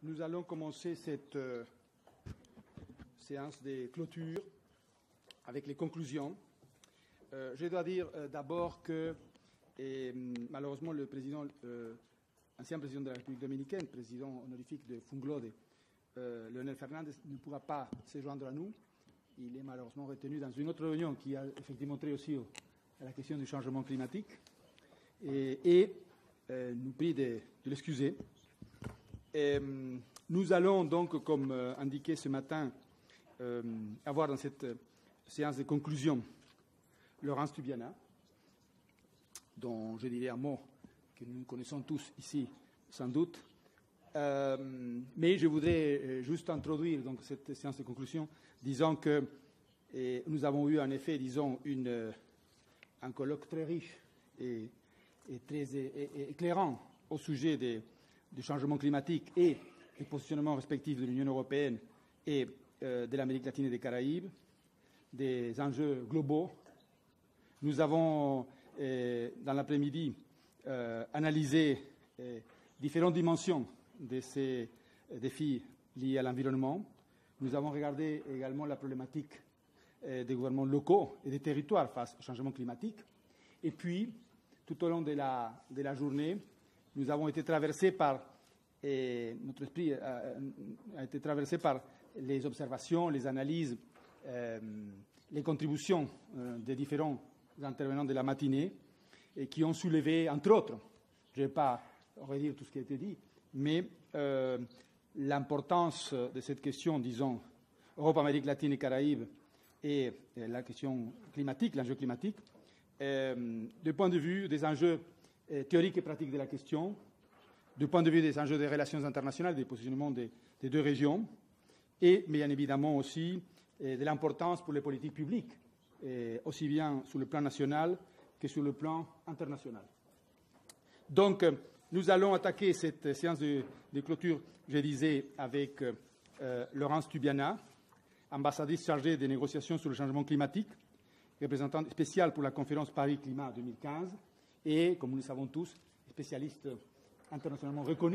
Nous allons commencer cette séance de clôture avec les conclusions. Je dois dire d'abord que malheureusement le président, ancien président de la République dominicaine, président honorifique de Funglode, Leonel Fernandez, ne pourra pas se joindre à nous. Il est malheureusement retenu dans une autre réunion qui a effectivement trait aussi à la question du changement climatique. Et nous prie de l'excuser. Nous allons donc, comme indiqué ce matin, avoir dans cette séance de conclusion Laurence Tubiana, dont je dirais un mot que nous connaissons tous ici, sans doute. Mais je voudrais juste introduire donc, cette séance de conclusion, disant que nous avons eu en effet, disons, un colloque très riche et très éclairant au sujet du changement climatique et des positionnements respectifs de l'Union européenne et de l'Amérique latine et des Caraïbes, des enjeux globaux. Nous avons, dans l'après-midi, analysé différentes dimensions de ces défis liés à l'environnement. Nous avons regardé également la problématique des gouvernements locaux et des territoires face au changement climatique. Et puis, tout au long de la journée, nous avons été traversés par, notre esprit a été traversé par les observations, les analyses, les contributions des différents intervenants de la matinée et qui ont soulevé, entre autres, je ne vais pas redire tout ce qui a été dit, mais l'importance de cette question, disons, Europe, Amérique latine et Caraïbes et la question climatique, l'enjeu climatique, du point de vue des enjeux théoriques et pratiques de la question, du point de vue des enjeux des relations internationales, des positionnements des deux régions, et bien évidemment aussi de l'importance pour les politiques publiques, aussi bien sur le plan national que sur le plan international. Donc, nous allons attaquer cette séance de clôture, je disais, avec Laurence Tubiana, ambassadrice chargée des négociations sur le changement climatique, représentante spéciale pour la conférence Paris Climat 2015 et, comme nous le savons tous, spécialiste internationalement reconnu